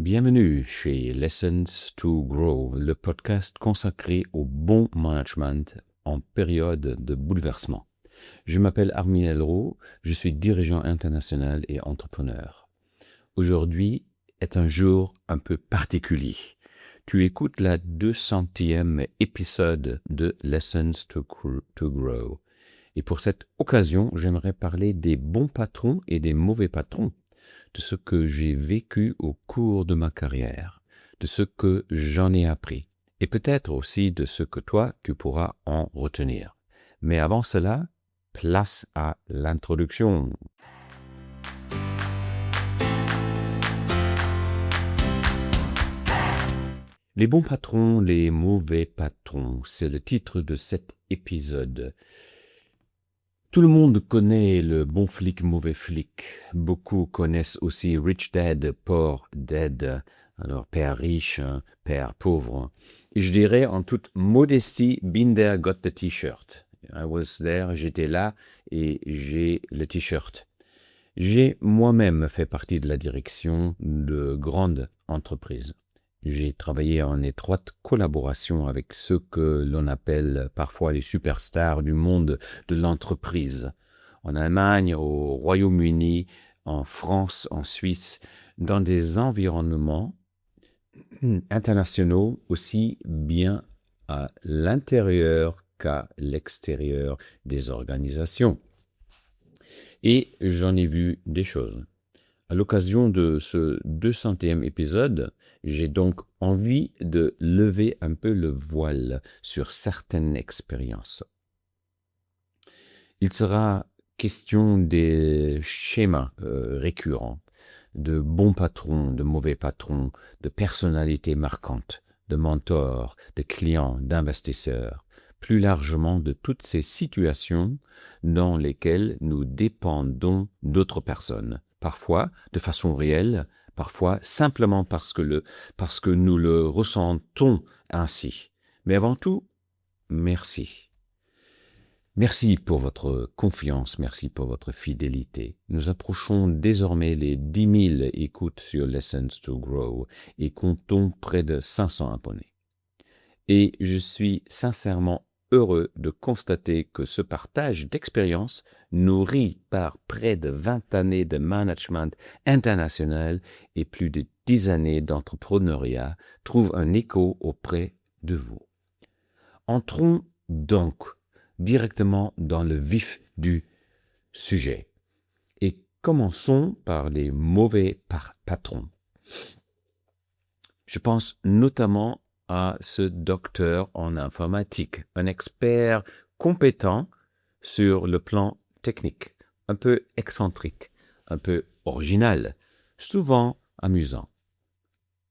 Bienvenue chez Lessons to Grow, le podcast consacré au bon management en période de bouleversement. Je m'appelle Armin Elro, je suis dirigeant international et entrepreneur. Aujourd'hui est un jour un peu particulier. Tu écoutes la 200e épisode de Lessons to Grow. Et pour cette occasion, j'aimerais parler des bons patrons et des mauvais patrons, de ce que j'ai vécu au cours de ma carrière, de ce que j'en ai appris, et peut-être aussi de ce que toi, tu pourras en retenir. Mais avant cela, place à l'introduction. Les bons patrons, les mauvais patrons, c'est le titre de cet épisode. Tout le monde connaît le bon flic, mauvais flic. Beaucoup connaissent aussi Rich Dad, Poor Dad. Alors, père riche, père pauvre. Et je dirais en toute modestie, been there, got the t-shirt. I was there, j'étais là et j'ai le t-shirt. J'ai moi-même fait partie de la direction de grandes entreprises. J'ai travaillé en étroite collaboration avec ceux que l'on appelle parfois les superstars du monde de l'entreprise. En Allemagne, au Royaume-Uni, en France, en Suisse, dans des environnements internationaux aussi bien à l'intérieur qu'à l'extérieur des organisations. Et j'en ai vu des choses. À l'occasion de ce 200e épisode, j'ai donc envie de lever un peu le voile sur certaines expériences. Il sera question des schémas récurrents, de bons patrons, de mauvais patrons, de personnalités marquantes, de mentors, de clients, d'investisseurs, plus largement de toutes ces situations dans lesquelles nous dépendons d'autres personnes, parfois de façon réelle, parfois simplement parce que nous le ressentons ainsi. Mais avant tout, merci. Merci pour votre confiance, merci pour votre fidélité. Nous approchons désormais les 10 000 écoutes sur Lessons to Grow et comptons près de 500 abonnés. Et je suis sincèrement heureux de constater que ce partage d'expérience, nourri par près de 20 années de management international et plus de 10 années d'entrepreneuriat, trouve un écho auprès de vous. Entrons donc directement dans le vif du sujet et commençons par les mauvais patrons. Je pense notamment à ce docteur en informatique, un expert compétent sur le plan technique, un peu excentrique, un peu original, souvent amusant.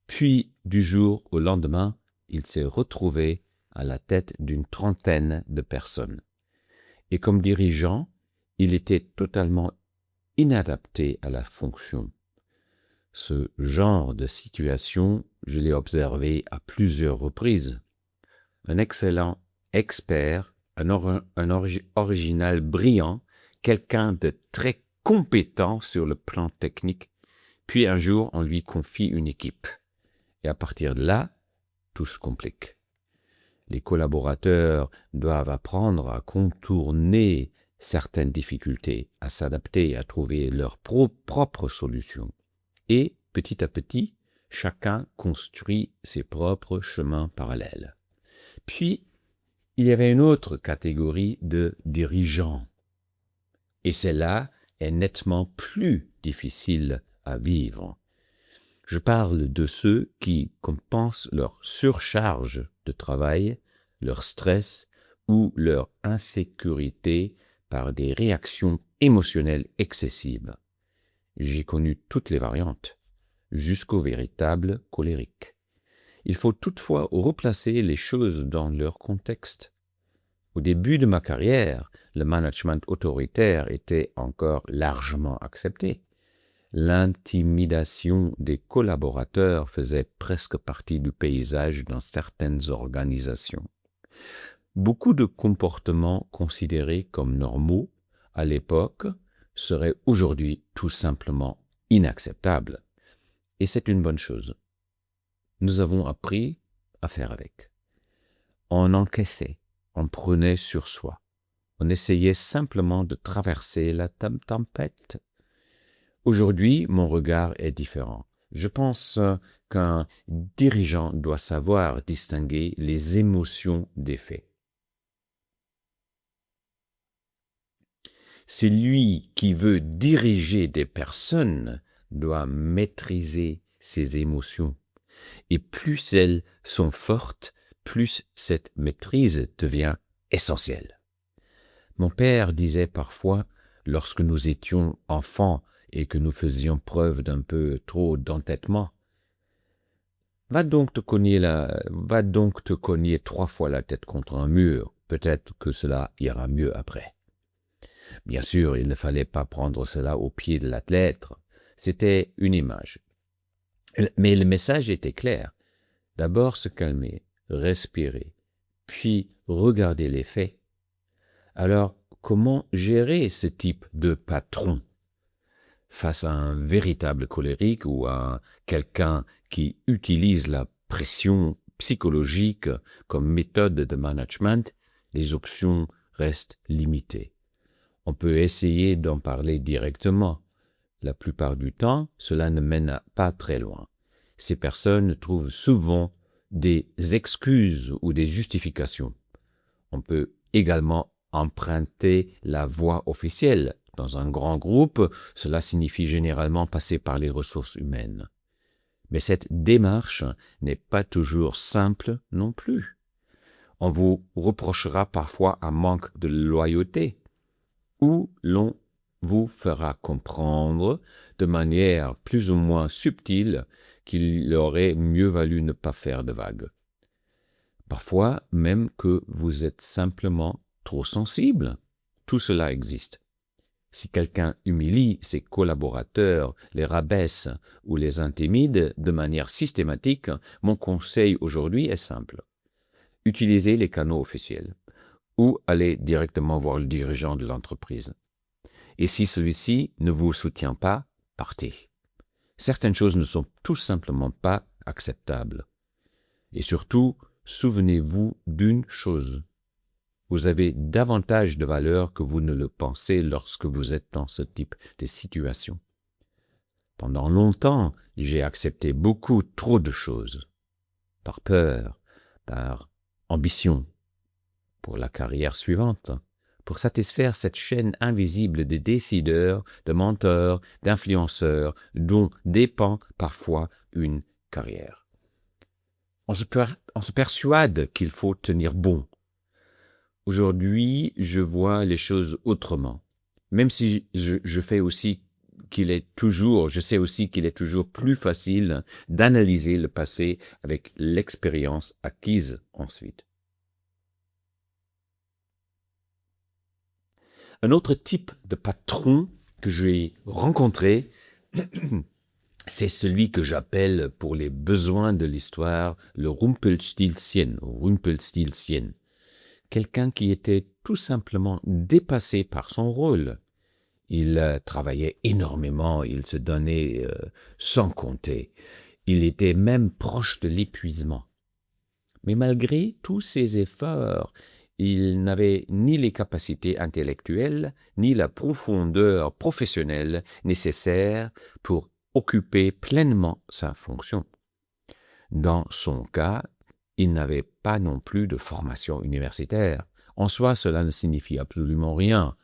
Puis, du jour au lendemain, il s'est retrouvé à la tête d'une trentaine de personnes. Et comme dirigeant, il était totalement inadapté à la fonction. Ce genre de situation, je l'ai observé à plusieurs reprises. Un excellent expert, un original brillant, quelqu'un de très compétent sur le plan technique, puis un jour on lui confie une équipe. Et à partir de là, tout se complique. Les collaborateurs doivent apprendre à contourner certaines difficultés, à s'adapter, à trouver leurs propres solutions. Et, petit à petit, chacun construit ses propres chemins parallèles. Puis, il y avait une autre catégorie de dirigeants. Et celle-là est nettement plus difficile à vivre. Je parle de ceux qui compensent leur surcharge de travail, leur stress ou leur insécurité par des réactions émotionnelles excessives. J'ai connu toutes les variantes, jusqu'au véritable colérique. Il faut toutefois replacer les choses dans leur contexte. Au début de ma carrière, le management autoritaire était encore largement accepté. L'intimidation des collaborateurs faisait presque partie du paysage dans certaines organisations. Beaucoup de comportements considérés comme normaux à l'époque seraient aujourd'hui tout simplement inacceptables. Et c'est une bonne chose. Nous avons appris à faire avec. On encaissait, on prenait sur soi. On essayait simplement de traverser la tempête. Aujourd'hui, mon regard est différent. Je pense qu'un dirigeant doit savoir distinguer les émotions des faits. Celui qui veut diriger des personnes doit maîtriser ses émotions. Et plus elles sont fortes, plus cette maîtrise devient essentielle. Mon père disait parfois, lorsque nous étions enfants et que nous faisions preuve d'un peu trop d'entêtement, va donc te cogner 3 fois la tête contre un mur, peut-être que cela ira mieux après. Bien sûr, il ne fallait pas prendre cela au pied de l'athlète, c'était une image. Mais le message était clair. D'abord se calmer, respirer, puis regarder les faits. Alors, comment gérer ce type de patron face à un véritable colérique ou à quelqu'un qui utilise la pression psychologique comme méthode de management? Les options restent limitées. On peut essayer d'en parler directement. La plupart du temps, cela ne mène pas très loin. Ces personnes trouvent souvent des excuses ou des justifications. On peut également emprunter la voie officielle. Dans un grand groupe, cela signifie généralement passer par les ressources humaines. Mais cette démarche n'est pas toujours simple non plus. On vous reprochera parfois un manque de loyauté, ou l'on vous fera comprendre de manière plus ou moins subtile qu'il aurait mieux valu ne pas faire de vagues. Parfois même que vous êtes simplement trop sensible. Tout cela existe. Si quelqu'un humilie ses collaborateurs, les rabaisse ou les intimide de manière systématique, mon conseil aujourd'hui est simple. Utilisez les canaux officiels ou allez directement voir le dirigeant de l'entreprise. Et si celui-ci ne vous soutient pas, partez. Certaines choses ne sont tout simplement pas acceptables. Et surtout, souvenez-vous d'une chose. Vous avez davantage de valeur que vous ne le pensez lorsque vous êtes dans ce type de situation. Pendant longtemps, j'ai accepté beaucoup trop de choses. Par peur, par ambition, pour la carrière suivante, pour satisfaire cette chaîne invisible de décideurs, de menteurs, d'influenceurs, dont dépend parfois une carrière. On se persuade qu'il faut tenir bon. Aujourd'hui, je vois les choses autrement. Même si je sais aussi qu'il est toujours plus facile d'analyser le passé avec l'expérience acquise ensuite. Un autre type de patron que j'ai rencontré, c'est celui que j'appelle pour les besoins de l'histoire le Rumpelstilzchen. Quelqu'un qui était tout simplement dépassé par son rôle. Il travaillait énormément, il se donnait sans compter. Il était même proche de l'épuisement. Mais malgré tous ses efforts, il n'avait ni les capacités intellectuelles, ni la profondeur professionnelle nécessaires pour occuper pleinement sa fonction. Dans son cas, il n'avait pas non plus de formation universitaire. En soi, cela ne signifie absolument rien.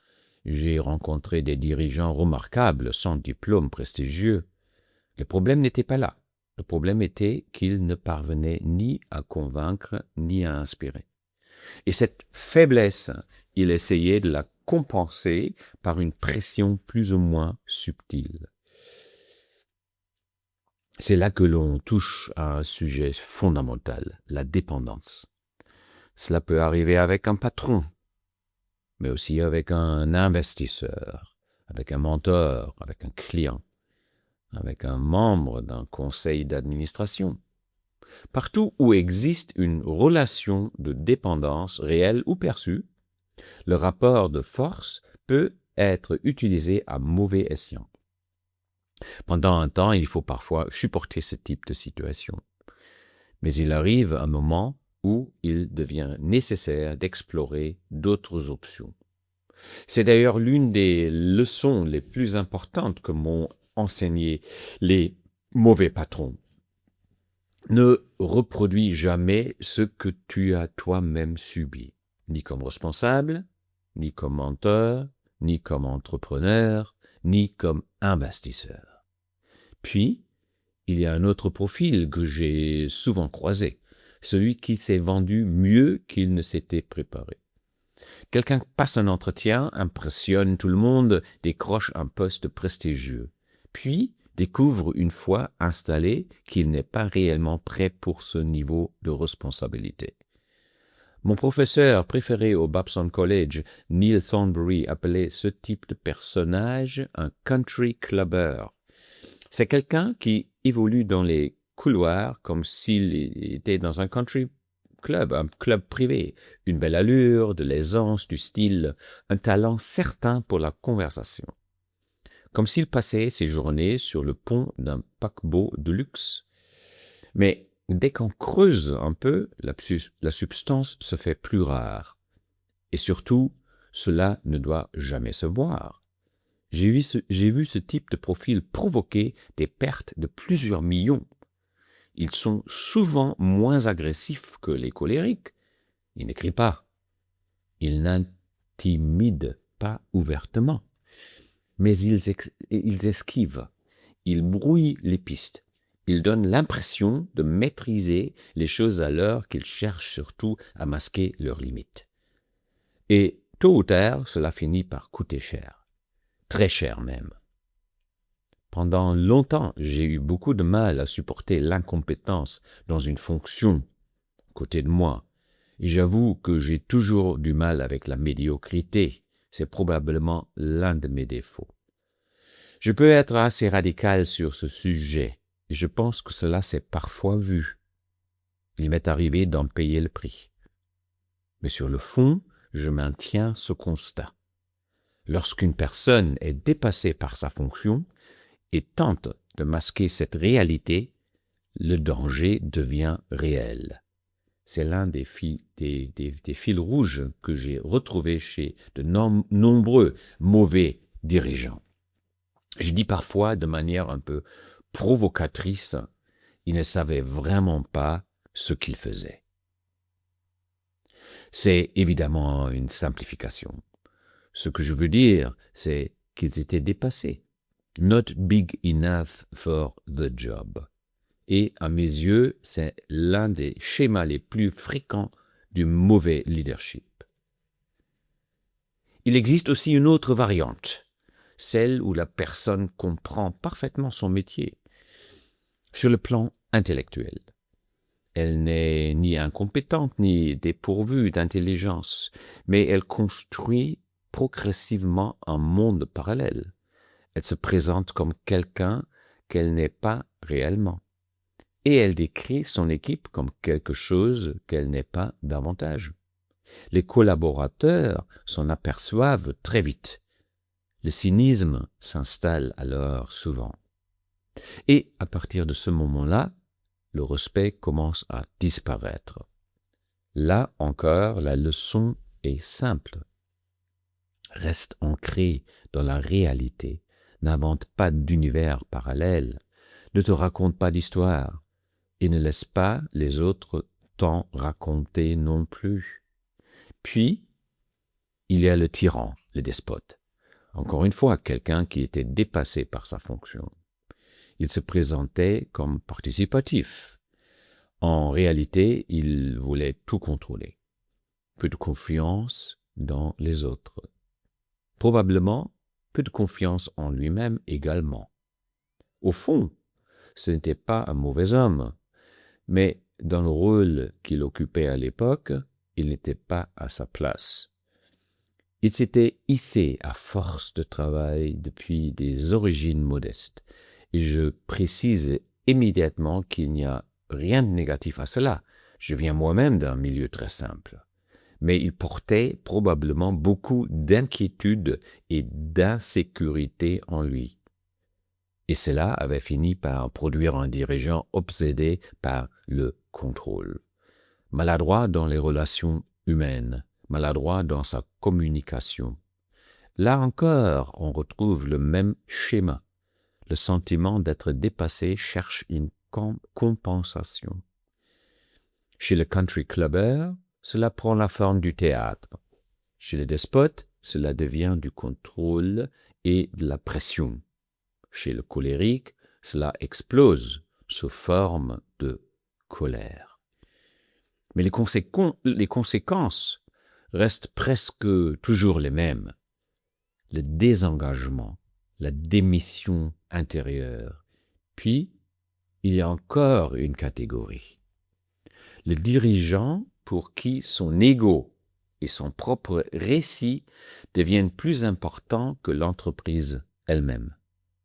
J'ai rencontré des dirigeants remarquables, sans diplôme prestigieux. Le problème n'était pas là. Le problème était qu'ils ne parvenaient ni à convaincre, ni à inspirer. Et cette faiblesse, il essayait de la compenser par une pression plus ou moins subtile. C'est là que l'on touche à un sujet fondamental, la dépendance. Cela peut arriver avec un patron, mais aussi avec un investisseur, avec un mentor, avec un client, avec un membre d'un conseil d'administration. Partout où existe une relation de dépendance réelle ou perçue, le rapport de force peut être utilisé à mauvais escient. Pendant un temps, il faut parfois supporter ce type de situation. Mais il arrive un moment où il devient nécessaire d'explorer d'autres options. C'est d'ailleurs l'une des leçons les plus importantes que m'ont enseigné les mauvais patrons. Ne reproduis jamais ce que tu as toi-même subi, ni comme responsable, ni comme menteur, ni comme entrepreneur, ni comme investisseur. Puis, il y a un autre profil que j'ai souvent croisé, celui qui s'est vendu mieux qu'il ne s'était préparé. Quelqu'un passe un entretien, impressionne tout le monde, décroche un poste prestigieux, puis découvre une fois installé qu'il n'est pas réellement prêt pour ce niveau de responsabilité. Mon professeur préféré au Babson College, Neil Thornbury, appelait ce type de personnage un country clubber. C'est quelqu'un qui évolue dans les couloirs comme s'il était dans un country club, un club privé, une belle allure, de l'aisance, du style, un talent certain pour la conversation. Comme s'il passait ses journées sur le pont d'un paquebot de luxe. Mais dès qu'on creuse un peu, la substance se fait plus rare. Et surtout, cela ne doit jamais se voir. J'ai vu ce type de profil provoquer des pertes de plusieurs millions. Ils sont souvent moins agressifs que les colériques. Ils n'écrivent pas. Ils n'intimident pas ouvertement. Mais ils esquivent. Ils brouillent les pistes. Ils donnent l'impression de maîtriser les choses alors qu'ils cherchent surtout à masquer leurs limites. Et tôt ou tard, cela finit par coûter cher. Très cher même. Pendant longtemps, j'ai eu beaucoup de mal à supporter l'incompétence dans une fonction à côté de moi. Et j'avoue que j'ai toujours du mal avec la médiocrité. C'est probablement l'un de mes défauts. Je peux être assez radical sur ce sujet, et je pense que cela s'est parfois vu. Il m'est arrivé d'en payer le prix. Mais sur le fond, je maintiens ce constat. Lorsqu'une personne est dépassée par sa fonction et tente de masquer cette réalité, le danger devient réel. C'est l'un des fils rouges que j'ai retrouvés chez de nombreux mauvais dirigeants. Je dis parfois de manière un peu provocatrice, ils ne savaient vraiment pas ce qu'ils faisaient. C'est évidemment une simplification. Ce que je veux dire, c'est qu'ils étaient dépassés. Not big enough for the job. Et à mes yeux, c'est l'un des schémas les plus fréquents du mauvais leadership. Il existe aussi une autre variante, celle où la personne comprend parfaitement son métier. Sur le plan intellectuel, elle n'est ni incompétente ni dépourvue d'intelligence, mais elle construit progressivement un monde parallèle. Elle se présente comme quelqu'un qu'elle n'est pas réellement. Et elle décrit son équipe comme quelque chose qu'elle n'est pas davantage. Les collaborateurs s'en aperçoivent très vite. Le cynisme s'installe alors souvent. Et à partir de ce moment-là, le respect commence à disparaître. Là encore, la leçon est simple. Reste ancré dans la réalité. N'invente pas d'univers parallèle. Ne te raconte pas d'histoire. Et ne laisse pas les autres t'en raconter non plus. Puis, il y a le tyran, le despote. Encore une fois, quelqu'un qui était dépassé par sa fonction. Il se présentait comme participatif. En réalité, il voulait tout contrôler. Peu de confiance dans les autres. Probablement peu de confiance en lui-même également. Au fond, ce n'était pas un mauvais homme, mais dans le rôle qu'il occupait à l'époque, il n'était pas à sa place. Il s'était hissé à force de travail depuis des origines modestes, et je précise immédiatement qu'il n'y a rien de négatif à cela. Je viens moi-même d'un milieu très simple. Mais il portait probablement beaucoup d'inquiétude et d'insécurité en lui. Et cela avait fini par produire un dirigeant obsédé par le contrôle. Maladroit dans les relations humaines, maladroit dans sa communication. Là encore, on retrouve le même schéma. Le sentiment d'être dépassé cherche une compensation. Chez le country clubber, cela prend la forme du théâtre. Chez le despote, cela devient du contrôle et de la pression. Chez le colérique, cela explose sous forme de colère. Mais les conséquences restent presque toujours les mêmes. Le désengagement, la démission intérieure. Puis, il y a encore une catégorie. Le dirigeant pour qui son ego et son propre récit deviennent plus importants que l'entreprise elle-même.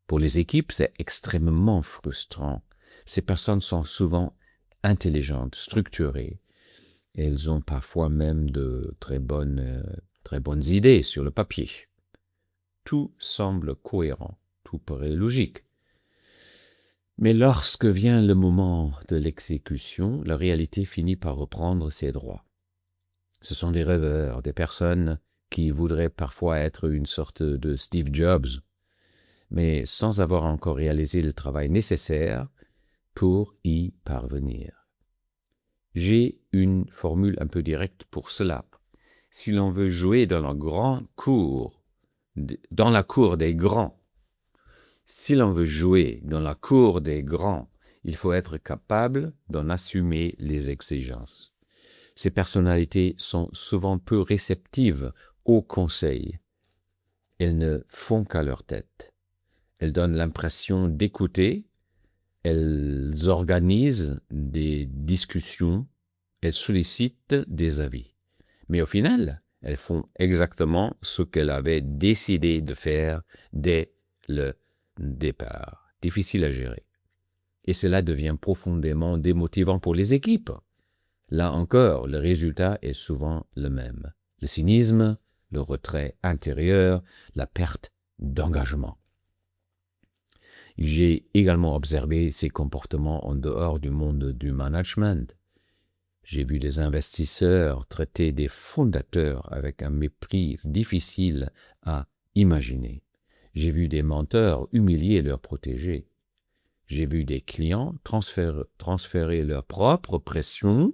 Pour les équipes, c'est extrêmement frustrant. Ces personnes sont souvent intelligentes, structurées. Elles ont parfois même de très bonnes idées sur le papier. Tout semble cohérent, tout paraît logique. Mais lorsque vient le moment de l'exécution, la réalité finit par reprendre ses droits. Ce sont des rêveurs, des personnes qui voudraient parfois être une sorte de Steve Jobs, mais sans avoir encore réalisé le travail nécessaire pour y parvenir. J'ai une formule un peu directe pour cela. Si l'on veut jouer dans la cour des grands, il faut être capable d'en assumer les exigences. Ces personnalités sont souvent peu réceptives aux conseils. Elles ne font qu'à leur tête. Elles donnent l'impression d'écouter, elles organisent des discussions, elles sollicitent des avis. Mais au final, elles font exactement ce qu'elles avaient décidé de faire dès le départ. Difficile à gérer. Et cela devient profondément démotivant pour les équipes. Là encore, le résultat est souvent le même. Le cynisme, le retrait intérieur, la perte d'engagement. J'ai également observé ces comportements en dehors du monde du management. J'ai vu des investisseurs traiter des fondateurs avec un mépris difficile à imaginer. J'ai vu des menteurs humilier leurs protégés. J'ai vu des clients transférer leur propre pression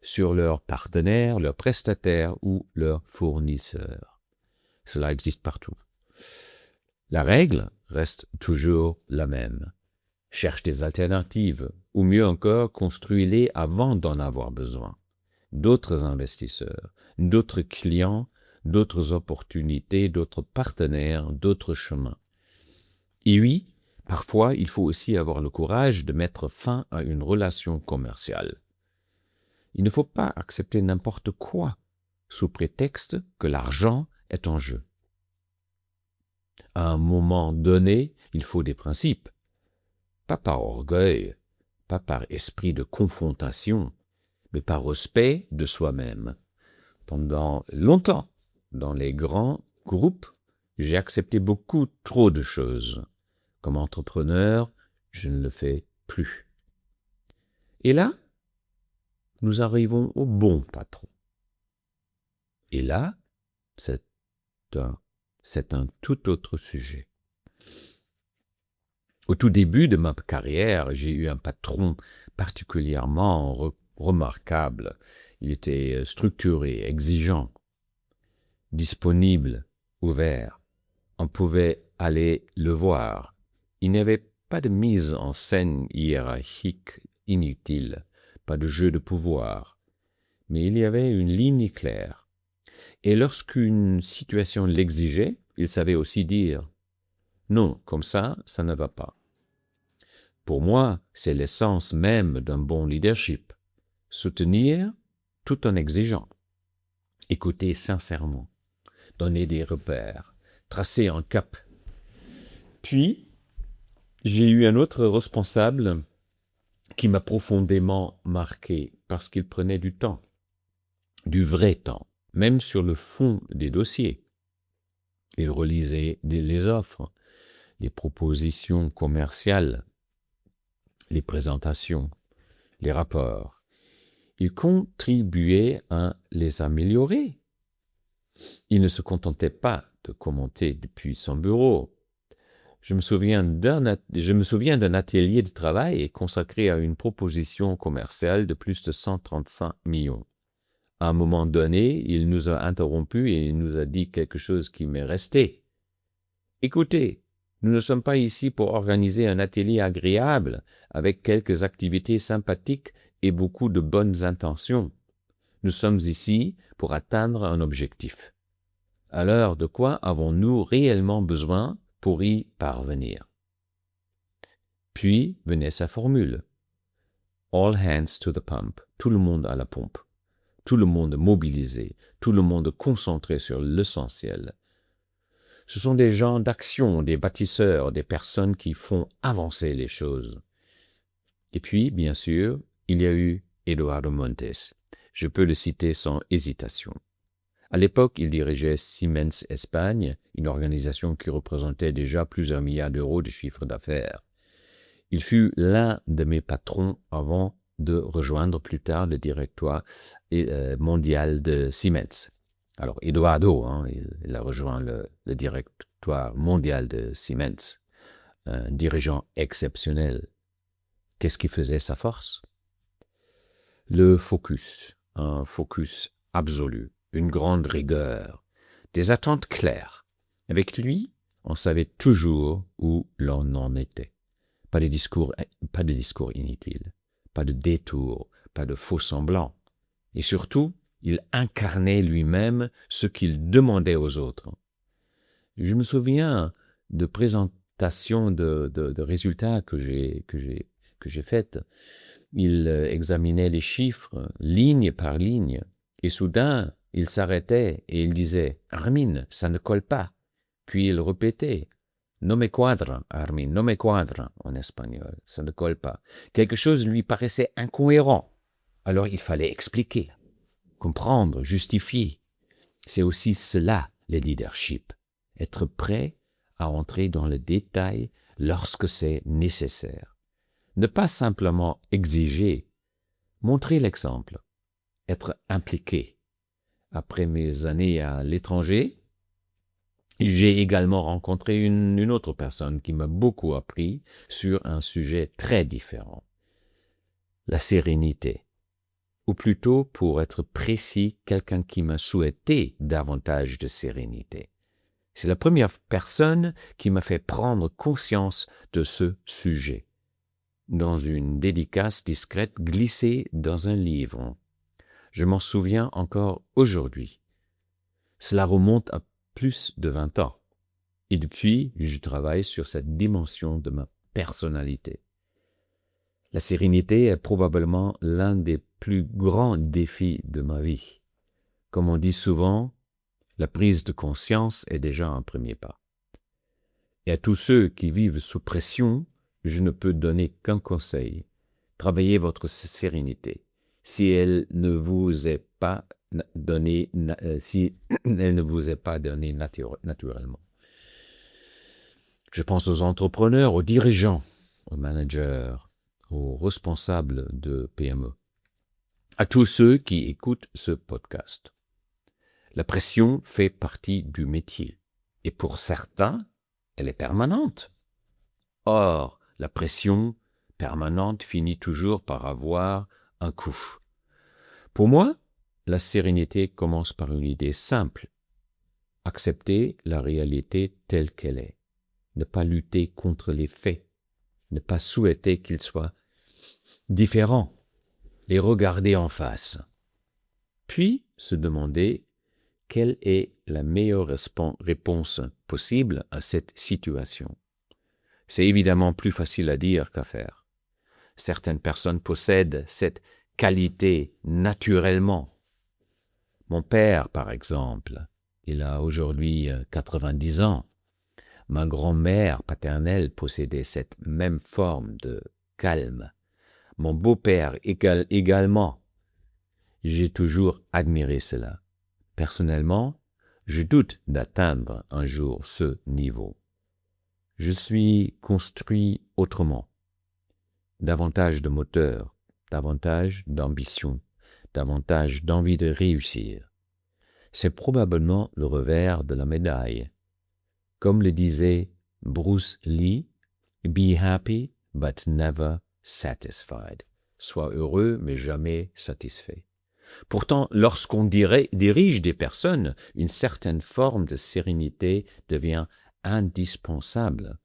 sur leurs partenaires, leurs prestataires ou leurs fournisseurs. Cela existe partout. La règle reste toujours la même. Cherche des alternatives, ou mieux encore, construis-les avant d'en avoir besoin. D'autres investisseurs, d'autres clients, d'autres opportunités, d'autres partenaires, d'autres chemins. Et oui, parfois, il faut aussi avoir le courage de mettre fin à une relation commerciale. Il ne faut pas accepter n'importe quoi sous prétexte que l'argent est en jeu. À un moment donné, il faut des principes. Pas par orgueil, pas par esprit de confrontation, mais par respect de soi-même. Pendant longtemps, dans les grands groupes, j'ai accepté beaucoup trop de choses. Comme entrepreneur, je ne le fais plus. Et là, nous arrivons au bon patron. Et là, c'est un tout autre sujet. Au tout début de ma carrière, j'ai eu un patron particulièrement remarquable. Il était structuré, exigeant, disponible, ouvert. On pouvait aller le voir. Il n'y avait pas de mise en scène hiérarchique inutile, pas de jeu de pouvoir, mais il y avait une ligne claire. Et lorsqu'une situation l'exigeait, il savait aussi dire « Non, comme ça ne va pas ». Pour moi, c'est l'essence même d'un bon leadership. Soutenir tout en exigeant. Écouter sincèrement. Donner des repères. Tracer un cap. Puis, j'ai eu un autre responsable qui m'a profondément marqué parce qu'il prenait du temps. Du vrai temps. Même sur le fond des dossiers. Il relisait les offres. les propositions commerciales, les présentations, les rapports. Il contribuait à les améliorer. Il ne se contentait pas de commenter depuis son bureau. Je me souviens d'un atelier de travail consacré à une proposition commerciale de plus de 135 millions. À un moment donné, il nous a interrompus et il nous a dit quelque chose qui m'est resté. « Écoutez, nous ne sommes pas ici pour organiser un atelier agréable avec quelques activités sympathiques et beaucoup de bonnes intentions. Nous sommes ici pour atteindre un objectif. Alors, de quoi avons-nous réellement besoin pour y parvenir ?» Puis venait sa formule. All hands to the pump. Tout le monde à la pompe. Tout le monde mobilisé. Tout le monde concentré sur l'essentiel. Ce sont des gens d'action, des bâtisseurs, des personnes qui font avancer les choses. Et puis, bien sûr, il y a eu Eduardo Montes. Je peux le citer sans hésitation. À l'époque, il dirigeait Siemens Espagne, une organisation qui représentait déjà plusieurs milliards d'euros de chiffre d'affaires. Il fut l'un de mes patrons avant de rejoindre plus tard le directoire mondial de Siemens. Alors, Eduardo, il a rejoint le directoire mondial de Siemens, un dirigeant exceptionnel. Qu'est-ce qui faisait sa force? Le focus, un focus absolu. Une grande rigueur, des attentes claires. Avec lui, on savait toujours où l'on en était. Pas de discours inutiles, pas de détours, pas de faux semblants. Et surtout, il incarnait lui-même ce qu'il demandait aux autres. Je me souviens de présentations de résultats que j'ai faites. Il examinait les chiffres, ligne par ligne, et soudain, il s'arrêtait et il disait « Armin, ça ne colle pas ». Puis il répétait « No me cuadra, Armin, no me cuadra » en espagnol, ça ne colle pas. Quelque chose lui paraissait incohérent. Alors il fallait expliquer, comprendre, justifier. C'est aussi cela, le leadership. Être prêt à entrer dans le détail lorsque c'est nécessaire. Ne pas simplement exiger, montrer l'exemple, être impliqué. Après mes années à l'étranger, j'ai également rencontré une autre personne qui m'a beaucoup appris sur un sujet très différent. La sérénité. Ou plutôt, pour être précis, quelqu'un qui m'a souhaité davantage de sérénité. C'est la première personne qui m'a fait prendre conscience de ce sujet. Dans une dédicace discrète glissée dans un livre. Je m'en souviens encore aujourd'hui. Cela remonte à plus de 20 ans. Et depuis, je travaille sur cette dimension de ma personnalité. La sérénité est probablement l'un des plus grands défis de ma vie. Comme on dit souvent, la prise de conscience est déjà un premier pas. Et à tous ceux qui vivent sous pression, je ne peux donner qu'un conseil. Travaillez votre sérénité. Si elle ne vous est pas donnée, naturellement. Je pense aux entrepreneurs, aux dirigeants, aux managers, aux responsables de PME, à tous ceux qui écoutent ce podcast. La pression fait partie du métier et pour certains, elle est permanente. Or, la pression permanente finit toujours par avoir un coût. Pour moi, la sérénité commence par une idée simple. Accepter la réalité telle qu'elle est. Ne pas lutter contre les faits. Ne pas souhaiter qu'ils soient différents. Les regarder en face. Puis se demander quelle est la meilleure réponse possible à cette situation. C'est évidemment plus facile à dire qu'à faire. Certaines personnes possèdent cette qualité naturellement. Mon père, par exemple, il a aujourd'hui 90 ans. Ma grand-mère paternelle possédait cette même forme de calme. Mon beau-père également. J'ai toujours admiré cela. Personnellement, je doute d'atteindre un jour ce niveau. Je suis construit autrement. Davantage de moteur, davantage d'ambition, davantage d'envie de réussir. C'est probablement le revers de la médaille. Comme le disait Bruce Lee, « Be happy, but never satisfied ». Sois heureux, mais jamais satisfait. Pourtant, lorsqu'on dirige des personnes, une certaine forme de sérénité devient indispensable.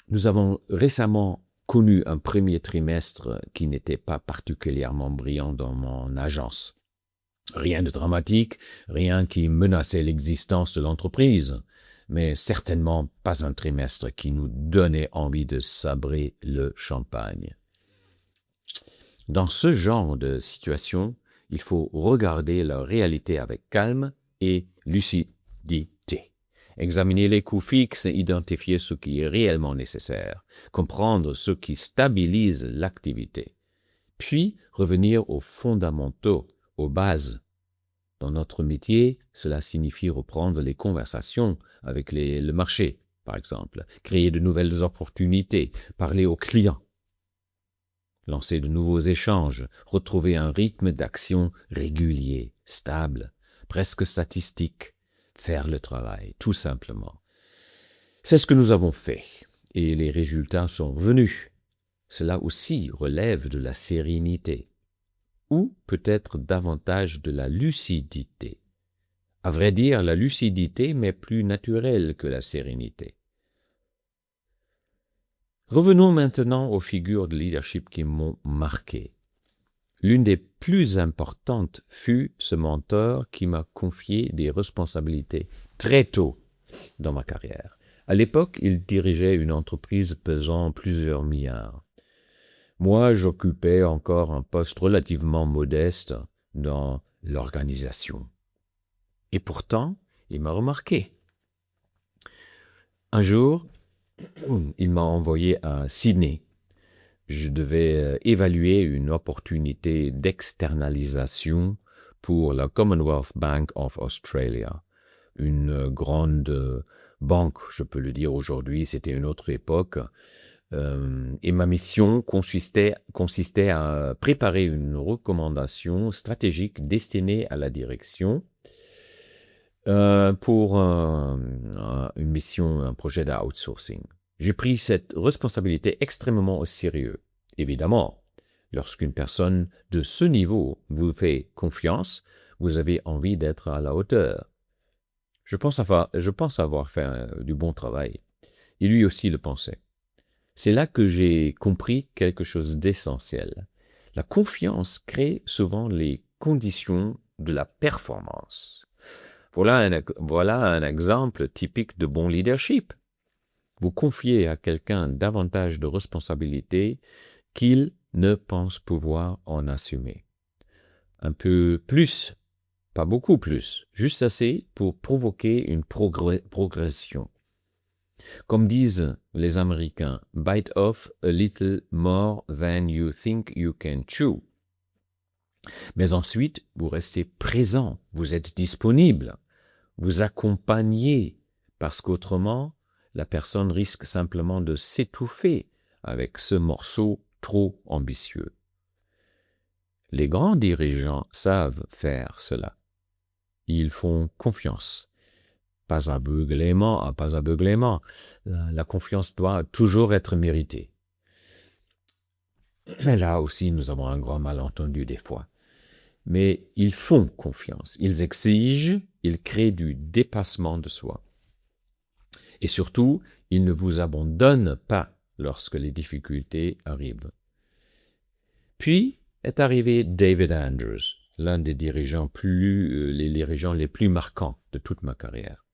Nous avons récemment connu un premier trimestre qui n'était pas particulièrement brillant dans mon agence. Rien de dramatique, rien qui menaçait l'existence de l'entreprise, mais certainement pas un trimestre qui nous donnait envie de sabrer le champagne. Dans ce genre de situation, il faut regarder la réalité avec calme et lucidité. Examiner les coûts fixes et identifier ce qui est réellement nécessaire. Comprendre ce qui stabilise l'activité. Puis revenir aux fondamentaux, aux bases. Dans notre métier, cela signifie reprendre les conversations avec le marché, par exemple, créer de nouvelles opportunités, parler aux clients, lancer de nouveaux échanges, retrouver un rythme d'action régulier, stable, presque statistique, faire le travail, tout simplement. C'est ce que nous avons fait, et les résultats sont venus. Cela aussi relève de la sérénité, ou peut-être davantage de la lucidité. À vrai dire, la lucidité m'est plus naturelle que la sérénité. Revenons maintenant aux figures de leadership qui m'ont marqué. L'une des plus importantes fut ce mentor qui m'a confié des responsabilités très tôt dans ma carrière. À l'époque, il dirigeait une entreprise pesant plusieurs milliards. Moi, j'occupais encore un poste relativement modeste dans l'organisation. Et pourtant, il m'a remarqué. Un jour, il m'a envoyé à Sydney. Je devais évaluer une opportunité d'externalisation pour la Commonwealth Bank of Australia, une grande banque, je peux le dire aujourd'hui, c'était une autre époque. Et ma mission consistait à préparer une recommandation stratégique destinée à la direction pour une mission, un projet d'outsourcing. J'ai pris cette responsabilité extrêmement au sérieux. Évidemment, lorsqu'une personne de ce niveau vous fait confiance, vous avez envie d'être à la hauteur. Je pense avoir fait du bon travail. Et lui aussi le pensait. C'est là que j'ai compris quelque chose d'essentiel. La confiance crée souvent les conditions de la performance. Voilà un exemple typique de bon leadership. Vous confiez à quelqu'un davantage de responsabilités qu'il ne pense pouvoir en assumer. Un peu plus, pas beaucoup plus, juste assez pour provoquer une progression. Comme disent les Américains, « bite off a little more than you think you can chew ». Mais ensuite, vous restez présent, vous êtes disponible, vous accompagnez, parce qu'autrement, la personne risque simplement de s'étouffer avec ce morceau trop ambitieux. Les grands dirigeants savent faire cela. Ils font confiance. Pas aveuglément. La confiance doit toujours être méritée. Mais là aussi, nous avons un grand malentendu des fois. Mais ils font confiance, ils exigent, ils créent du dépassement de soi. Et surtout, ils ne vous abandonnent pas lorsque les difficultés arrivent. Puis est arrivé David Andrews, l'un des dirigeants les plus marquants de toute ma carrière.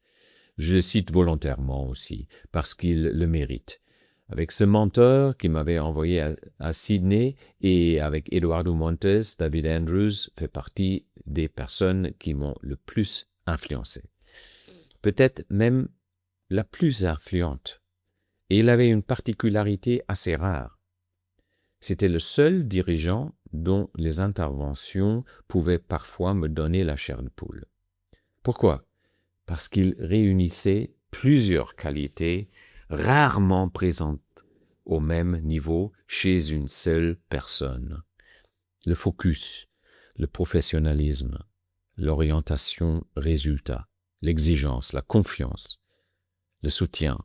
Je le cite volontairement aussi, parce qu'il le mérite. Avec ce mentor qui m'avait envoyé à Sydney et avec Eduardo Montes, David Andrews fait partie des personnes qui m'ont le plus influencé. Peut-être même la plus influente. Et il avait une particularité assez rare. C'était le seul dirigeant dont les interventions pouvaient parfois me donner la chair de poule. Pourquoi ? Parce qu'il réunissait plusieurs qualités rarement présente au même niveau chez une seule personne. Le focus, le professionnalisme, l'orientation résultat, l'exigence, la confiance, le soutien,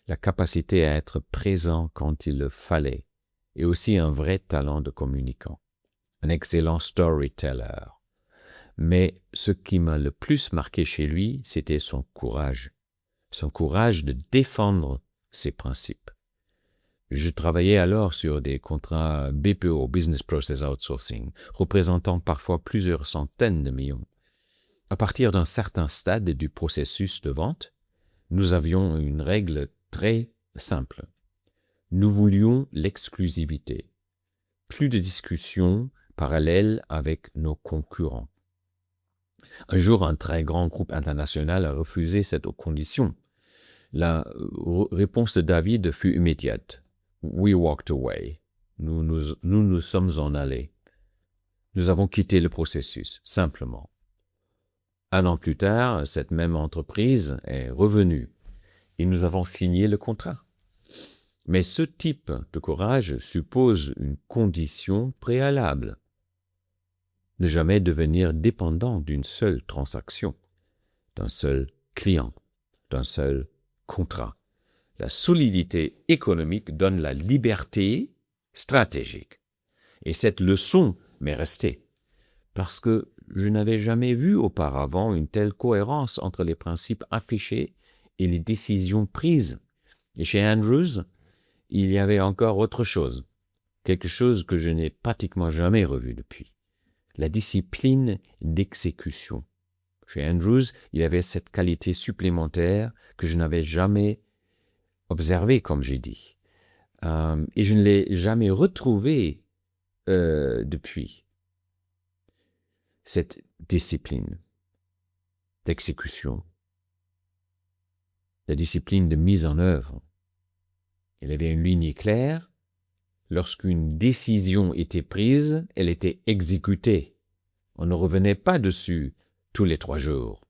la capacité à être présent quand il le fallait, et aussi un vrai talent de communicant, un excellent storyteller. Mais ce qui m'a le plus marqué chez lui, c'était son courage de défendre ses principes. Je travaillais alors sur des contrats BPO, Business Process Outsourcing, représentant parfois plusieurs centaines de millions. À partir d'un certain stade du processus de vente, nous avions une règle très simple. Nous voulions l'exclusivité. Plus de discussions parallèles avec nos concurrents. Un jour, un très grand groupe international a refusé cette condition. La réponse de David fut immédiate. We walked away. Nous sommes en allés. Nous avons quitté le processus, simplement. 1 an plus tard, cette même entreprise est revenue et nous avons signé le contrat. Mais ce type de courage suppose une condition préalable. Ne jamais devenir dépendant d'une seule transaction, d'un seul client, d'un seul contrat. La solidité économique donne la liberté stratégique. Et cette leçon m'est restée, parce que je n'avais jamais vu auparavant une telle cohérence entre les principes affichés et les décisions prises. Et chez Andrews, il y avait encore autre chose, quelque chose que je n'ai pratiquement jamais revu depuis. La discipline d'exécution. Chez Andrews, il y avait cette qualité supplémentaire que je n'avais jamais observée, comme j'ai dit. Et je ne l'ai jamais retrouvée depuis. Cette discipline d'exécution, la discipline de mise en œuvre. Il y avait une ligne claire. Lorsqu'une décision était prise, elle était exécutée. On ne revenait pas dessus tous les 3 jours.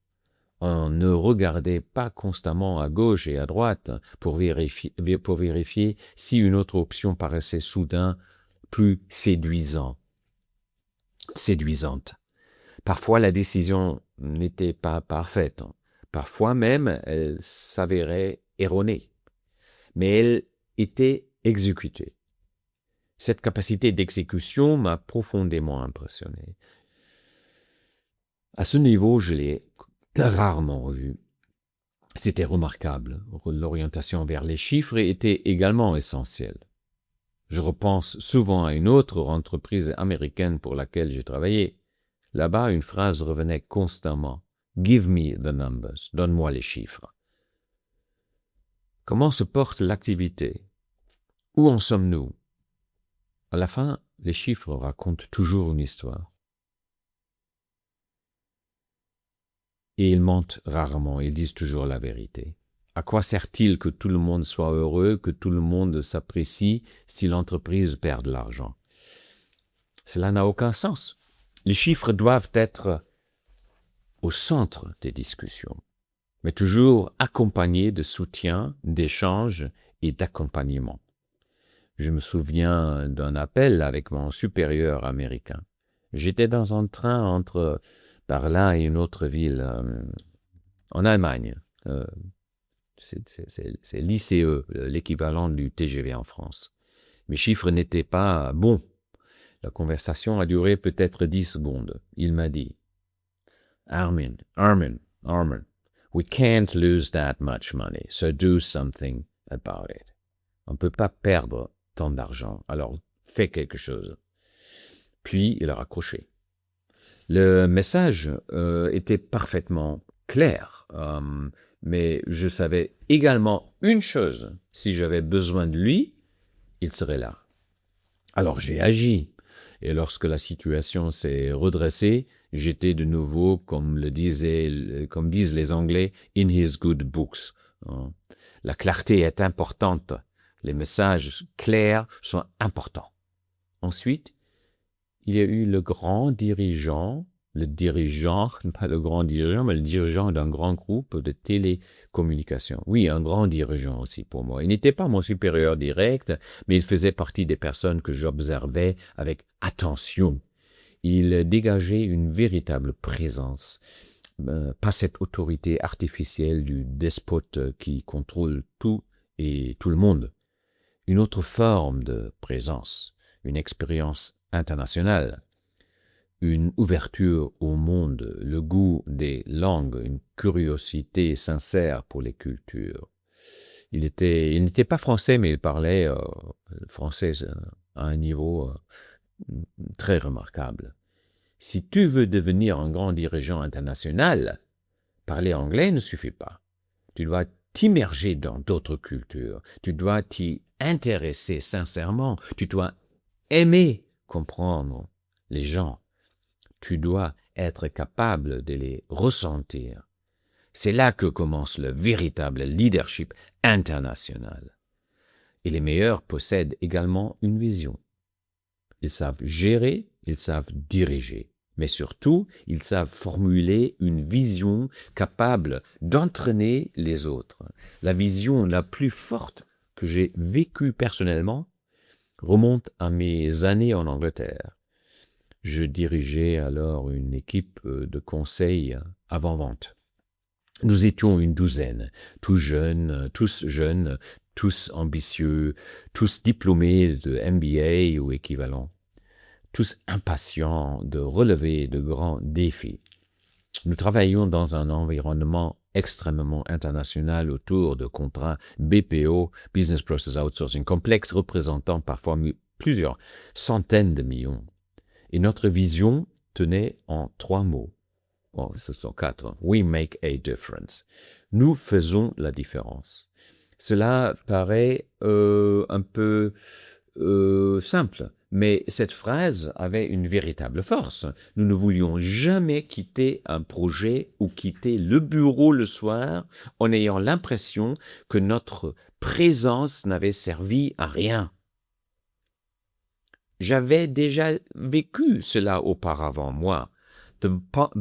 On ne regardait pas constamment à gauche et à droite pour vérifier si une autre option paraissait soudain plus séduisante. Parfois, la décision n'était pas parfaite. Parfois même, elle s'avérait erronée. Mais elle était exécutée. Cette capacité d'exécution m'a profondément impressionné. À ce niveau, je l'ai rarement revu. C'était remarquable. L'orientation vers les chiffres était également essentielle. Je repense souvent à une autre entreprise américaine pour laquelle j'ai travaillé. Là-bas, une phrase revenait constamment. « Give me the numbers » « Donne-moi les chiffres ». Comment se porte l'activité? Où en sommes-nous? À la fin, les chiffres racontent toujours une histoire. Et ils mentent rarement, ils disent toujours la vérité. À quoi sert-il que tout le monde soit heureux, que tout le monde s'apprécie si l'entreprise perd de l'argent? Cela n'a aucun sens. Les chiffres doivent être au centre des discussions, mais toujours accompagnés de soutien, d'échange et d'accompagnement. Je me souviens d'un appel avec mon supérieur américain. J'étais dans un train entre Berlin et une autre ville en Allemagne. C'est l'ICE, l'équivalent du TGV en France. Mes chiffres n'étaient pas bons. La conversation a duré peut-être 10 secondes. Il m'a dit « Armin, we can't lose that much money, so do something about it. » On ne peut pas perdre tant d'argent, alors fais quelque chose. Puis il a raccroché. Le message était parfaitement clair, mais je savais également une chose, si j'avais besoin de lui, il serait là. Alors j'ai agi, et lorsque la situation s'est redressée, j'étais de nouveau, comme disent les Anglais, « in his good books ». La clarté est importante. Les messages clairs sont importants. Ensuite, il y a eu le grand dirigeant le dirigeant, pas le grand dirigeant, mais le dirigeant d'un grand groupe de télécommunications. Oui, un grand dirigeant aussi pour moi. Il n'était pas mon supérieur direct, mais il faisait partie des personnes que j'observais avec attention. Il dégageait une véritable présence, pas cette autorité artificielle du despote qui contrôle tout et tout le monde. Une autre forme de présence, une expérience internationale, une ouverture au monde, le goût des langues, une curiosité sincère pour les cultures. Il n'était pas français, mais il parlait français à un niveau très remarquable. Si tu veux devenir un grand dirigeant international, parler anglais ne suffit pas. Tu dois t'immerger dans d'autres cultures. Tu dois t'y intéresser sincèrement. Tu dois aimer comprendre les gens. Tu dois être capable de les ressentir. C'est là que commence le véritable leadership international. Et les meilleurs possèdent également une vision. Ils savent gérer, ils savent diriger. Mais surtout, ils savent formuler une vision capable d'entraîner les autres. La vision la plus forte que j'ai vécue personnellement remonte à mes années en Angleterre. Je dirigeais alors une équipe de conseil avant-vente. Nous étions une douzaine, tous jeunes, tous ambitieux, tous diplômés de MBA ou équivalent, tous impatients de relever de grands défis. Nous travaillions dans un environnement extrêmement international autour de contrats BPO, Business Process Outsourcing, complexes représentant parfois plusieurs centaines de millions. Et notre vision tenait en 3 mots. Bon, ce sont 4. We make a difference. Nous faisons la différence. Cela paraît un peu simple, mais cette phrase avait une véritable force. Nous ne voulions jamais quitter un projet ou quitter le bureau le soir en ayant l'impression que notre présence n'avait servi à rien. J'avais déjà vécu cela auparavant, moi,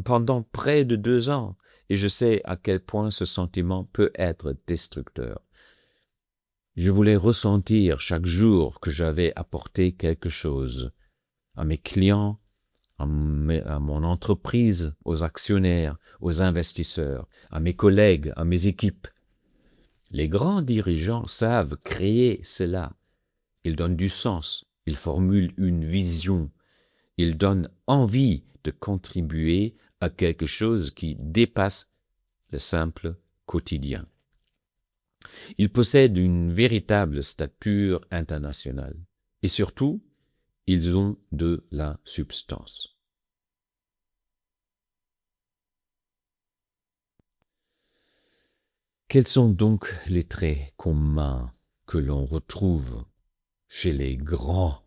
pendant près de 2 ans, et je sais à quel point ce sentiment peut être destructeur. Je voulais ressentir chaque jour que j'avais apporté quelque chose à mes clients, à mon entreprise, aux actionnaires, aux investisseurs, à mes collègues, à mes équipes. Les grands dirigeants savent créer cela. Ils donnent du sens, ils formulent une vision, ils donnent envie de contribuer à quelque chose qui dépasse le simple quotidien. Ils possèdent une véritable stature internationale et surtout, ils ont de la substance. Quels sont donc les traits communs que l'on retrouve chez les grands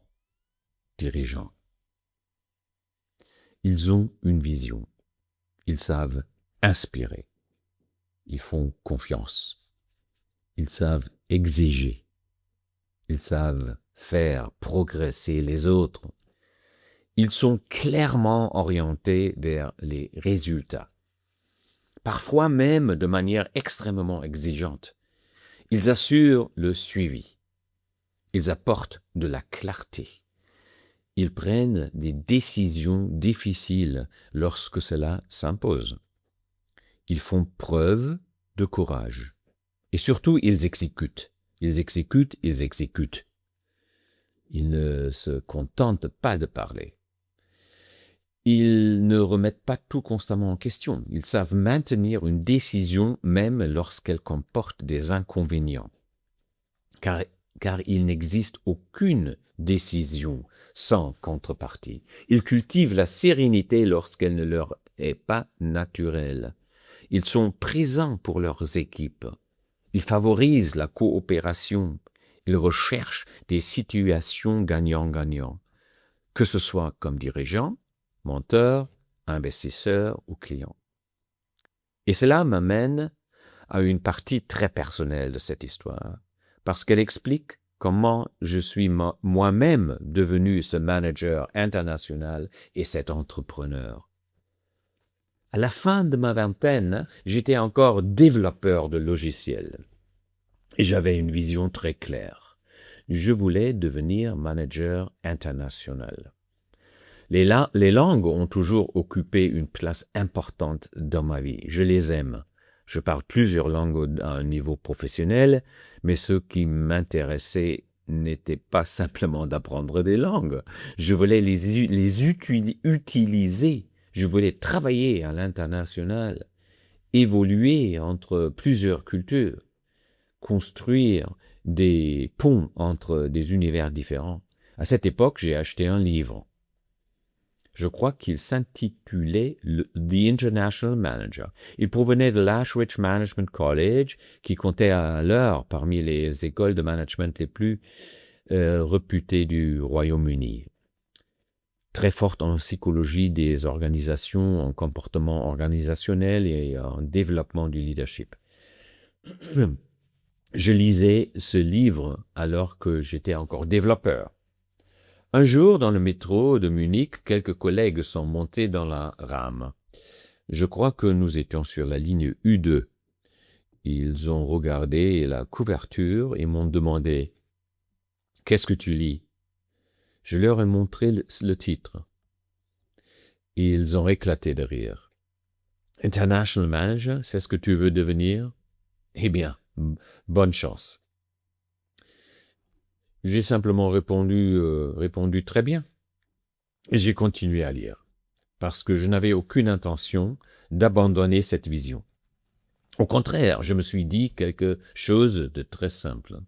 dirigeants? Ils ont une vision, ils savent inspirer, ils font confiance, ils savent exiger, ils savent faire progresser les autres. Ils sont clairement orientés vers les résultats, parfois même de manière extrêmement exigeante. Ils assurent le suivi, ils apportent de la clarté. Ils prennent des décisions difficiles lorsque cela s'impose. Ils font preuve de courage. Et surtout, ils exécutent. Ils exécutent, ils exécutent. Ils ne se contentent pas de parler. Ils ne remettent pas tout constamment en question. Ils savent maintenir une décision même lorsqu'elle comporte des inconvénients. Car il n'existe aucune décision sans contrepartie. Ils cultivent la sérénité lorsqu'elle ne leur est pas naturelle. Ils sont présents pour leurs équipes. Ils favorisent la coopération. Ils recherchent des situations gagnant-gagnant, que ce soit comme dirigeant, menteur, investisseur ou client. Et cela m'amène à une partie très personnelle de cette histoire, parce qu'elle explique comment je suis moi-même devenu ce manager international et cet entrepreneur. À la fin de ma vingtaine, j'étais encore développeur de logiciels. Et j'avais une vision très claire. Je voulais devenir manager international. Les langues ont toujours occupé une place importante dans ma vie. Je les aime. Je parle plusieurs langues à un niveau professionnel, mais ce qui m'intéressait n'était pas simplement d'apprendre des langues. Je voulais les utiliser. Je voulais travailler à l'international, évoluer entre plusieurs cultures, construire des ponts entre des univers différents. À cette époque, j'ai acheté un livre. Je crois qu'il s'intitulait The International Manager. Il provenait de l'Ashridge Management College, qui comptait alors parmi les écoles de management les plus réputées du Royaume-Uni. Très forte en psychologie des organisations, en comportement organisationnel et en développement du leadership. Je lisais ce livre alors que j'étais encore développeur. Un jour, dans le métro de Munich, quelques collègues sont montés dans la rame. Je crois que nous étions sur la ligne U2. Ils ont regardé la couverture et m'ont demandé « Qu'est-ce que tu lis ?» Je leur ai montré le titre. Ils ont éclaté de rire. « International Manager, c'est ce que tu veux devenir ?»« Eh bien, bonne chance. » J'ai simplement répondu très bien. Et j'ai continué à lire, parce que je n'avais aucune intention d'abandonner cette vision. Au contraire, je me suis dit quelque chose de très simple.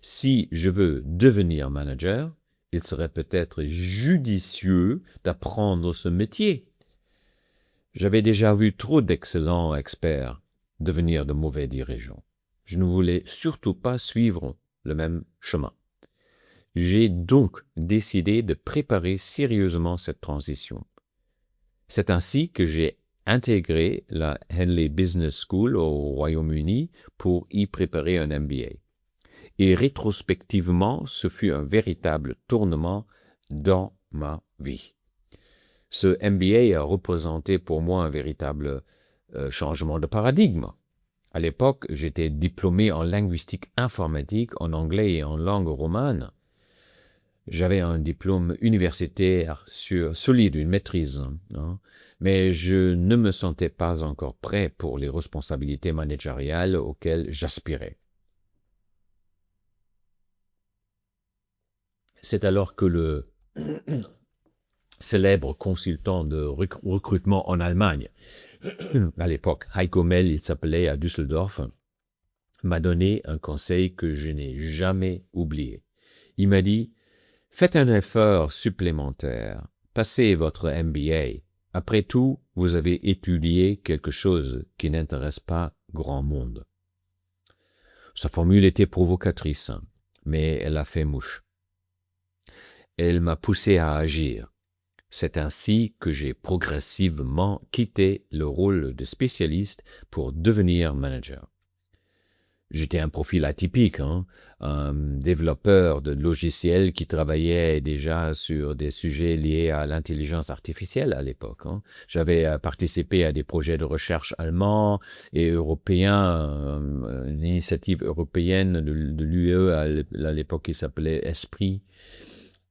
Si je veux devenir manager, il serait peut-être judicieux d'apprendre ce métier. J'avais déjà vu trop d'excellents experts devenir de mauvais dirigeants. Je ne voulais surtout pas suivre le même chemin. J'ai donc décidé de préparer sérieusement cette transition. C'est ainsi que j'ai intégré la Henley Business School au Royaume-Uni pour y préparer un MBA. Et rétrospectivement, ce fut un véritable tournement dans ma vie. Ce MBA a représenté pour moi un véritable changement de paradigme. À l'époque, j'étais diplômé en linguistique informatique, en anglais et en langue romane. J'avais un diplôme universitaire solide, une maîtrise, mais je ne me sentais pas encore prêt pour les responsabilités managériales auxquelles j'aspirais. C'est alors que le célèbre consultant de recrutement en Allemagne, à l'époque, Heiko Mell, il s'appelait à Düsseldorf, m'a donné un conseil que je n'ai jamais oublié. Il m'a dit « Faites un effort supplémentaire, passez votre MBA. Après tout, vous avez étudié quelque chose qui n'intéresse pas grand monde. » Sa formule était provocatrice, mais elle a fait mouche. Elle m'a poussé à agir. C'est ainsi que j'ai progressivement quitté le rôle de spécialiste pour devenir manager. J'étais un profil atypique, un développeur de logiciels qui travaillait déjà sur des sujets liés à l'intelligence artificielle à l'époque. J'avais participé à des projets de recherche allemands et européens, une initiative européenne de l'UE à l'époque qui s'appelait Esprit.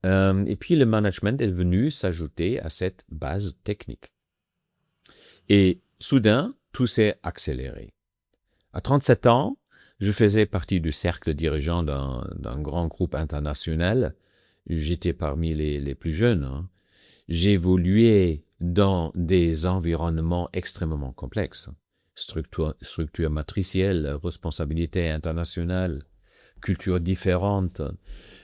Et puis le management est venu s'ajouter à cette base technique. Et soudain, tout s'est accéléré. À 37 ans, je faisais partie du cercle dirigeant d'un grand groupe international. J'étais parmi les plus jeunes. J'évoluais dans des environnements extrêmement complexes. Structure matricielle, responsabilité internationale, culture différente,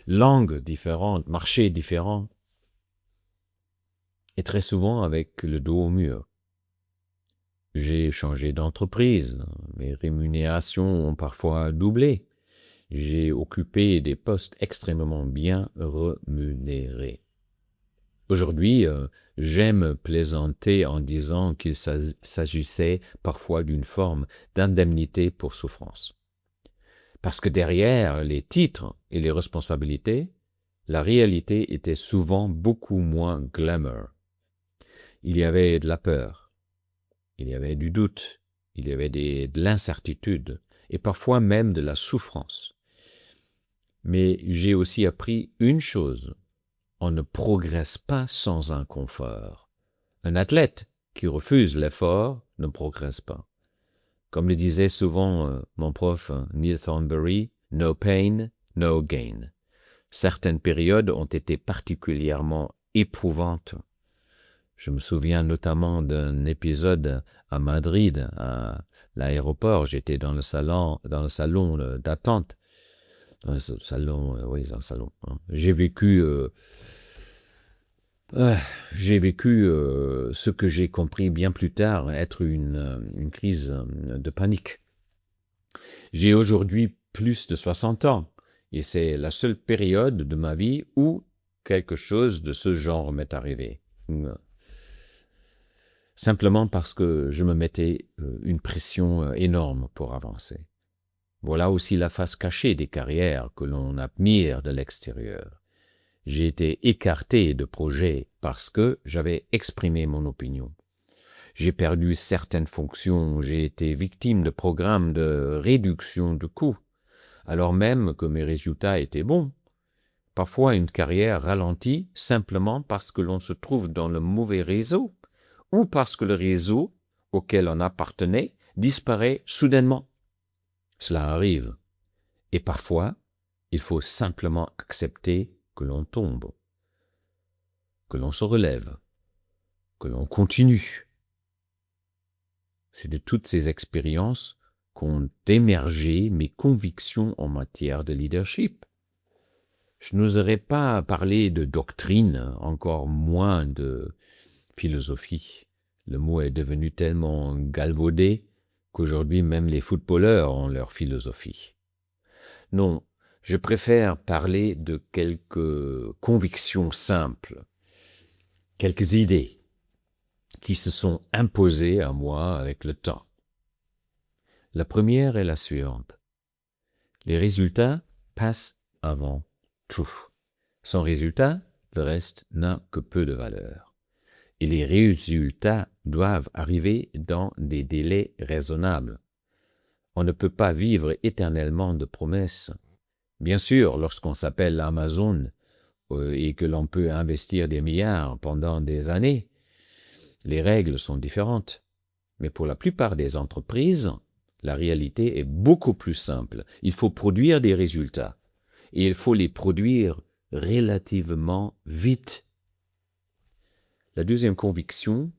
langues différentes, marchés différents. Et très souvent avec le dos au mur. J'ai changé d'entreprise, mes rémunérations ont parfois doublé. J'ai occupé des postes extrêmement bien rémunérés. Aujourd'hui, j'aime plaisanter en disant qu'il s'agissait parfois d'une forme d'indemnité pour souffrance. Parce que derrière les titres et les responsabilités, la réalité était souvent beaucoup moins glamour. Il y avait de la peur, il y avait du doute, il y avait de l'incertitude et parfois même de la souffrance. Mais j'ai aussi appris une chose, on ne progresse pas sans inconfort. Un athlète qui refuse l'effort ne progresse pas. Comme le disait souvent mon prof Neil Thornberry, no pain, no gain. Certaines périodes ont été particulièrement éprouvantes. Je me souviens notamment d'un épisode à Madrid, à l'aéroport. J'étais dans le salon d'attente. Dans le salon, oui, dans le salon. Hein. J'ai vécu ce que j'ai compris bien plus tard être une crise de panique. J'ai aujourd'hui plus de 60 ans et c'est la seule période de ma vie où quelque chose de ce genre m'est arrivé. Simplement parce que je me mettais une pression énorme pour avancer. Voilà aussi la face cachée des carrières que l'on admire de l'extérieur. J'ai été écarté de projets parce que j'avais exprimé mon opinion. J'ai perdu certaines fonctions, j'ai été victime de programmes de réduction de coûts, alors même que mes résultats étaient bons. Parfois une carrière ralentit simplement parce que l'on se trouve dans le mauvais réseau ou parce que le réseau auquel on appartenait disparaît soudainement. Cela arrive. Et parfois, il faut simplement accepter que l'on tombe, que l'on se relève, que l'on continue. C'est de toutes ces expériences qu'ont émergé mes convictions en matière de leadership. Je n'oserais pas parler de doctrine, encore moins de philosophie. Le mot est devenu tellement galvaudé qu'aujourd'hui même les footballeurs ont leur philosophie. Non, je préfère parler de quelques convictions simples, quelques idées qui se sont imposées à moi avec le temps. La première est la suivante. Les résultats passent avant tout. Sans résultat, le reste n'a que peu de valeur. Et les résultats doivent arriver dans des délais raisonnables. On ne peut pas vivre éternellement de promesses. Bien sûr, lorsqu'on s'appelle Amazon et que l'on peut investir des milliards pendant des années, les règles sont différentes. Mais pour la plupart des entreprises, la réalité est beaucoup plus simple. Il faut produire des résultats et il faut les produire relativement vite. La deuxième conviction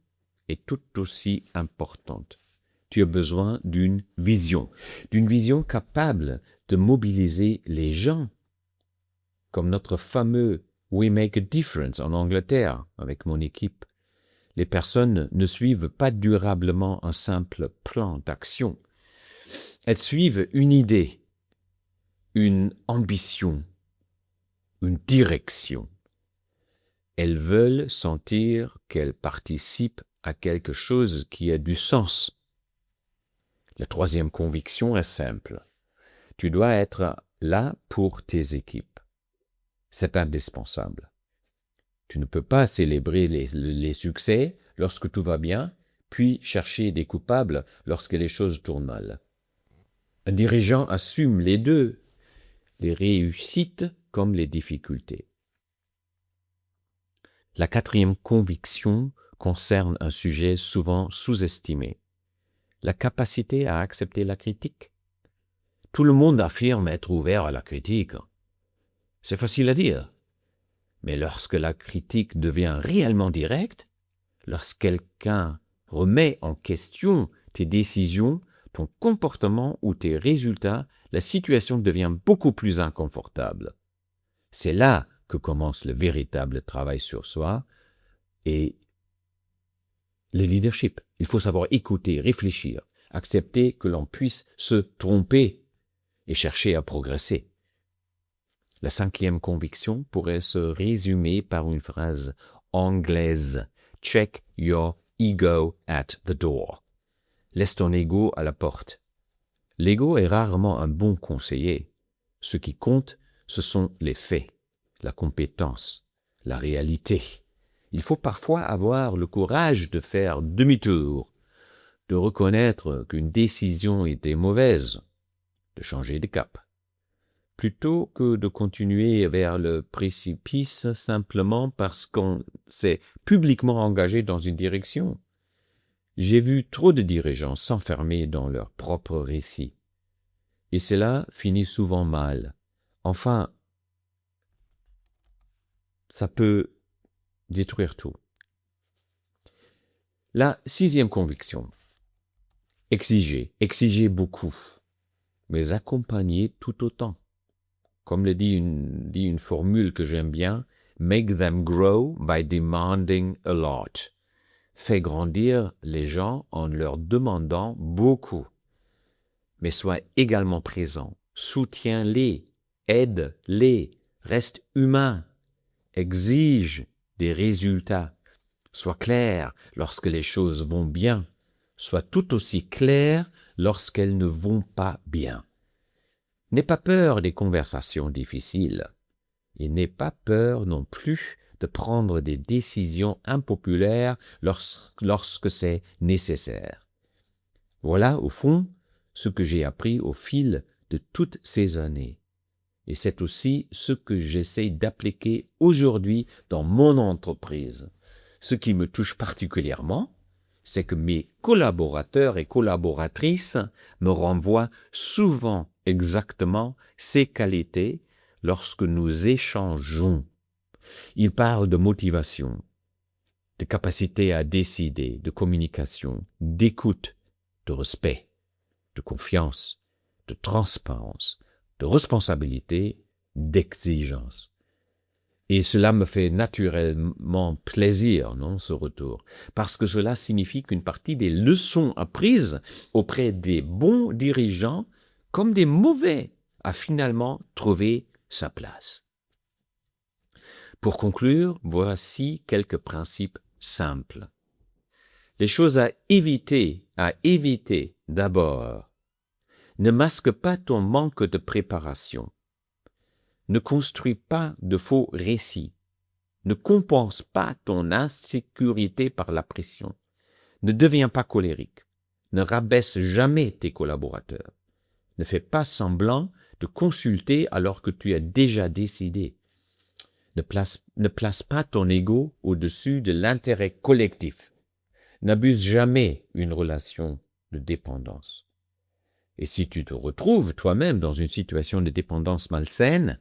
est tout aussi importante. Tu as besoin d'une vision capable de mobiliser les gens, comme notre fameux We Make a Difference en Angleterre avec mon équipe. Les personnes ne suivent pas durablement un simple plan d'action. Elles suivent une idée, une ambition, une direction. Elles veulent sentir qu'elles participent à quelque chose qui a du sens. La troisième conviction est simple. Tu dois être là pour tes équipes. C'est indispensable. Tu ne peux pas célébrer les succès lorsque tout va bien, puis chercher des coupables lorsque les choses tournent mal. Un dirigeant assume les deux, les réussites comme les difficultés. La quatrième conviction concerne un sujet souvent sous-estimé, la capacité à accepter la critique. Tout le monde affirme être ouvert à la critique. C'est facile à dire. Mais lorsque la critique devient réellement directe, lorsque quelqu'un remet en question tes décisions, ton comportement ou tes résultats, la situation devient beaucoup plus inconfortable. C'est là que commence le véritable travail sur soi et le leadership. Il faut savoir écouter, réfléchir, accepter que l'on puisse se tromper et chercher à progresser. La cinquième conviction pourrait se résumer par une phrase anglaise. Check your ego at the door. Laisse ton ego à la porte. L'ego est rarement un bon conseiller. Ce qui compte, ce sont les faits, la compétence, la réalité. Il faut parfois avoir le courage de faire demi-tour, de reconnaître qu'une décision était mauvaise, de changer de cap, plutôt que de continuer vers le précipice simplement parce qu'on s'est publiquement engagé dans une direction. J'ai vu trop de dirigeants s'enfermer dans leur propre récit. Et cela finit souvent mal. Enfin, ça peut détruire tout. La 6e conviction. Exiger beaucoup, mais accompagner tout autant. Comme le dit une formule que j'aime bien, make them grow by demanding a lot. Fais grandir les gens en leur demandant beaucoup. Mais sois également présent, soutiens-les, aide-les, reste humain, exige des résultats. Sois clair lorsque les choses vont bien, sois tout aussi clair lorsqu'elles ne vont pas bien. N'aie pas peur des conversations difficiles et n'aie pas peur non plus de prendre des décisions impopulaires lorsque c'est nécessaire. Voilà, au fond, ce que j'ai appris au fil de toutes ces années. Et c'est aussi ce que j'essaie d'appliquer aujourd'hui dans mon entreprise. Ce qui me touche particulièrement, c'est que mes collaborateurs et collaboratrices me renvoient souvent exactement ces qualités lorsque nous échangeons. Ils parlent de motivation, de capacité à décider, de communication, d'écoute, de respect, de confiance, de transparence, de responsabilité, d'exigence. Et cela me fait naturellement plaisir, non, ce retour, parce que cela signifie qu'une partie des leçons apprises auprès des bons dirigeants comme des mauvais a finalement trouvé sa place. Pour conclure, voici quelques principes simples. Les choses à éviter d'abord. Ne masque pas ton manque de préparation. Ne construis pas de faux récits. Ne compense pas ton insécurité par la pression. Ne deviens pas colérique. Ne rabaisse jamais tes collaborateurs. Ne fais pas semblant de consulter alors que tu as déjà décidé. Ne place pas ton ego au-dessus de l'intérêt collectif. N'abuse jamais une relation de dépendance. Et si tu te retrouves toi-même dans une situation de dépendance malsaine,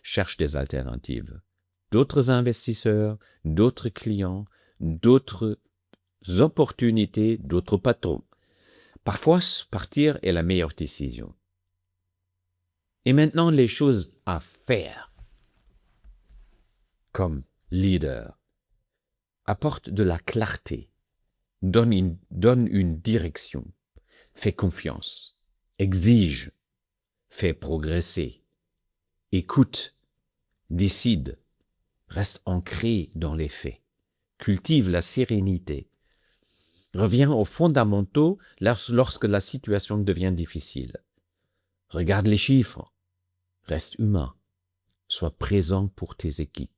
cherche des alternatives. D'autres investisseurs, d'autres clients, d'autres opportunités, d'autres patrons. Parfois, partir est la meilleure décision. Et maintenant, les choses à faire. Comme leader, apporte de la clarté, donne une direction, fais confiance, exige, fais progresser, écoute, décide, reste ancré dans les faits, cultive la sérénité, reviens aux fondamentaux lorsque la situation devient difficile, regarde les chiffres, reste humain, sois présent pour tes équipes,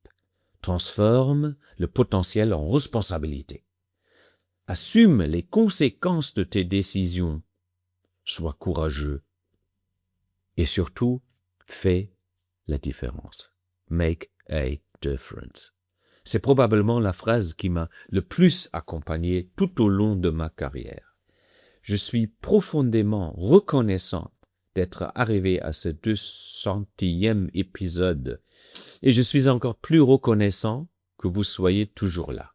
transforme le potentiel en responsabilité, assume les conséquences de tes décisions, sois courageux et surtout, fais la différence. Make a difference. C'est probablement la phrase qui m'a le plus accompagné tout au long de ma carrière. Je suis profondément reconnaissant d'être arrivé à ce 200e épisode et je suis encore plus reconnaissant que vous soyez toujours là.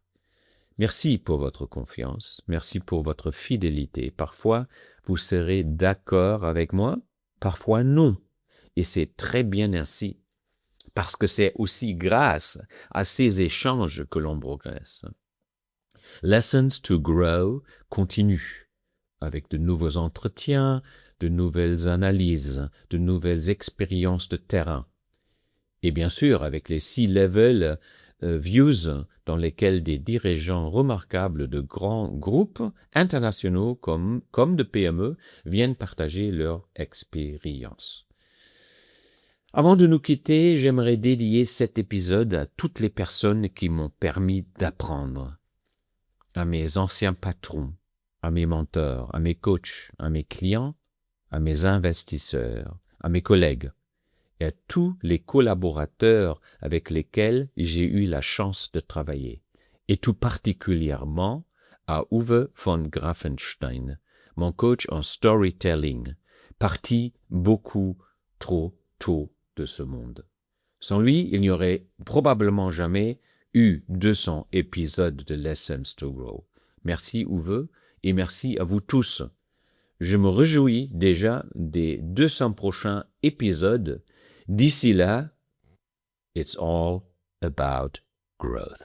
Merci pour votre confiance, merci pour votre fidélité. Parfois, vous serez d'accord avec moi, parfois non. Et c'est très bien ainsi, parce que c'est aussi grâce à ces échanges que l'on progresse. Lessons to Grow continue, avec de nouveaux entretiens, de nouvelles analyses, de nouvelles expériences de terrain. Et bien sûr, avec les C-Level Views, dans lesquels des dirigeants remarquables de grands groupes internationaux comme de PME viennent partager leur expérience. Avant de nous quitter, j'aimerais dédier cet épisode à toutes les personnes qui m'ont permis d'apprendre, à mes anciens patrons, à mes mentors, à mes coachs, à mes clients, à mes investisseurs, à mes collègues et à tous les collaborateurs avec lesquels j'ai eu la chance de travailler, et tout particulièrement à Uwe von Grafenstein, mon coach en storytelling, parti beaucoup trop tôt de ce monde. Sans lui, il n'y aurait probablement jamais eu 200 épisodes de Lessons to Grow. Merci Uwe et merci à vous tous. Je me réjouis déjà des 200 prochains épisodes. D'ici là, it's all about growth.